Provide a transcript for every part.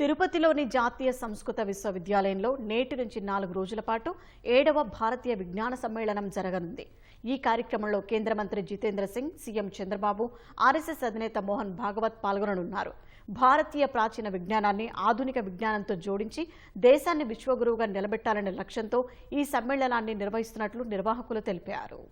తిరుపతిలోని జాతీయ సంస్కృత విశ్వవిద్యాలయంలో నేటి నుంచి 4 రోజుల పాటు 7వ భారతీయ విజ్ఞాన సమ్మేళనం జరగనుంది. ఈ కార్యక్రమంలో కేంద్ర మంత్రి జితేంద్ర సింగ్, సీఎం చంద్రబాబు, ఆర్ఎస్ఎస్ అధినేత మోహన్ భాగవత్ పాల్గొననున్నారు. భారతీయ ప్రాచీన విజ్ఞానాన్ని ఆధునిక విజ్ఞానంతో జోడించి దేశాన్ని విశ్వగురువుగా నిలబెట్టాలనే లక్ష్యంతో ఈ సమ్మేళనాన్ని నిర్వహిస్తున్నట్లు నిర్వాహకులు తెలిపారు.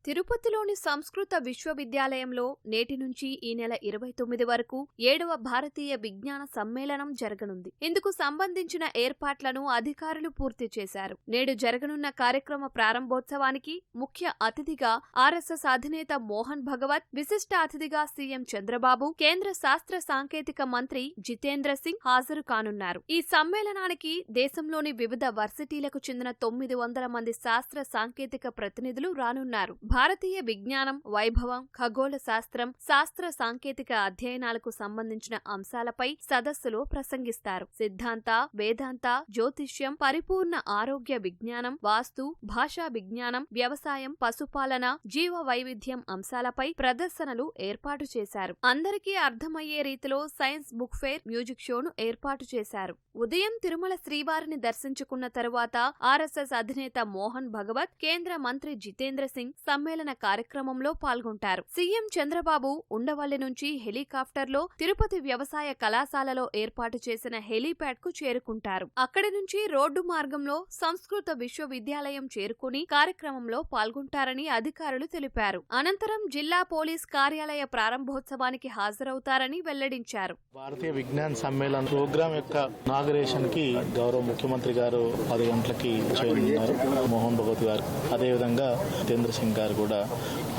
తిరుపతిలోని సంస్కృత విశ్వవిద్యాలయంలో నేటి నుంచి ఈ నెల 29 వరకు 7వ భారతీయ విజ్ఞాన సమ్మేళనం జరగనుంది. ఇందుకు సంబంధించిన ఏర్పాట్లను అధికారులు పూర్తి చేశారు. నేడు జరగనున్న కార్యక్రమ ప్రారంభోత్సవానికి ముఖ్య అతిథిగా ఆర్ఎస్ఎస్ అధినేత మోహన్ భగవత్, విశిష్ట అతిథిగా సీఎం చంద్రబాబు, కేంద్ర శాస్త్ర సాంకేతిక మంత్రి జితేంద్ర సింగ్ హాజరు కానున్నారు. ఈ సమ్మేళనానికి దేశంలోని వివిధ వర్సిటీలకు చెందిన 900 మంది శాస్త్ర సాంకేతిక ప్రతినిధులు రానున్నారు. భారతీయ విజ్ఞానం, వైభవం, ఖగోళ శాస్త్రం, శాస్త్ర సాంకేతిక అధ్యయనాలకు సంబంధించిన అంశాలపై సదస్సులో ప్రసంగిస్తారు. సిద్ధాంత, వేదాంత, జ్యోతిష్యం, పరిపూర్ణ ఆరోగ్య విజ్ఞానం, వాస్తు, భాషా విజ్ఞానం, వ్యవసాయం, పశుపాలన, జీవ వైవిధ్యం అంశాలపై ప్రదర్శనలు ఏర్పాటు చేశారు. అందరికీ అర్థమయ్యే రీతిలో సైన్స్ బుక్ ఫేర్, మ్యూజిక్ షోను ఏర్పాటు చేశారు. ఉదయం తిరుమల శ్రీవారిని దర్శించుకున్న తరువాత ఆర్ఎస్ఎస్ అధినేత మోహన్ భగవత్, కేంద్ర మంత్రి జితేంద్ర సింగ్ సమ్మేళన కార్యక్రమంలో పాల్గొంటారు. సీఎం చంద్రబాబు ఉండవల్లి నుంచి హెలికాప్టర్లో తిరుపతి వ్యవసాయ కళాశాలలో ఏర్పాటు చేసిన హెలీప్యాడ్ కు చేరుకుంటారు. అక్కడి నుంచి రోడ్డు మార్గంలో సంస్కృత విశ్వవిద్యాలయం చేరుకుని కార్యక్రమంలో పాల్గొంటారని అధికారులు తెలిపారు. అనంతరం జిల్లా పోలీస్ కార్యాలయ ప్రారంభోత్సవానికి హాజరవుతారని వెల్లడించారు. భారతీయ విజ్ఞాన సమ్మేళన ప్రోగ్రాం యొక్క ఇనాగరేషన్ కి గౌరవ ముఖ్యమంత్రి గారు 10 గంటలకి చేయనున్నారు. మోహన్ భగవత్ గారు, అదేవిధంగా జితేంద్ర సింగ్ గారు కూడా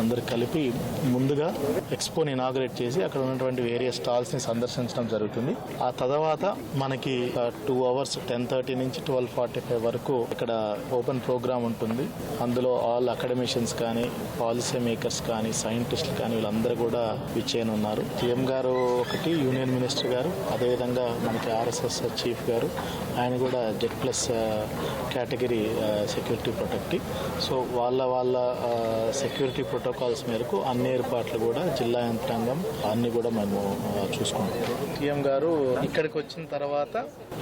అందరు కలిపి ముందుగా ఎక్స్పోని ఇనాగరేట్ చేసి అక్కడ ఉన్నటువంటి వేరియస్ స్టాల్స్ ని సందర్శించడం జరుగుతుంది. ఆ తర్వాత మనకి 2 hours 10:30 నుంచి 12:45 వరకు ఇక్కడ ఓపెన్ ప్రోగ్రామ్ ఉంటుంది. అందులో ఆల్ అకాడమిషియన్స్ కానీ, పాలసీ మేకర్స్ కానీ, సైంటిస్టులు కానీ వీళ్ళందరూ కూడా విచ్చేయనున్నారు. సీఎం గారు ఒకటి, యూనియన్ మినిస్టర్ గారు, అదేవిధంగా మనకి ఆర్ఎస్ఎస్ చీఫ్ గారు, ఆయన కూడా Z+ category security protective. So వాళ్ళ సెక్యూరిటీ ప్రోటోకాల్స్ మేరకు అన్ని ఏర్పాట్లు కూడా జిల్లా యంత్రాంగం అన్ని కూడా మేము చూసుకుంటాం. సీఎం గారు ఇక్కడికి వచ్చిన తర్వాత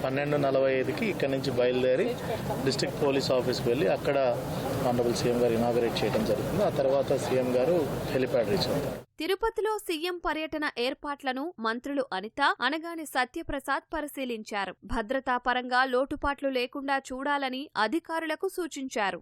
12:45కి ఇక్కడ నుంచి బయలుదేరి డిస్ట్రిక్ట్ పోలీస్ ఆఫీస్కి వెళ్ళి అక్కడ ఆనరబుల్ సీఎం గారు ఇనాగరేట్ చేయడం జరుగుతుంది. ఆ తర్వాత సీఎం గారు హెలిప్యాడ్ రీచ్ అవుతారు. తిరుపతిలో సీఎం పర్యటన ఏర్పాట్లను మంత్రులు అనిత, అనగాని సత్యప్రసాద్ పరిశీలించారు. భద్రతా పరంగా లోటుపాట్లు లేకుండా చూడాలని అధికారులకు సూచించారు.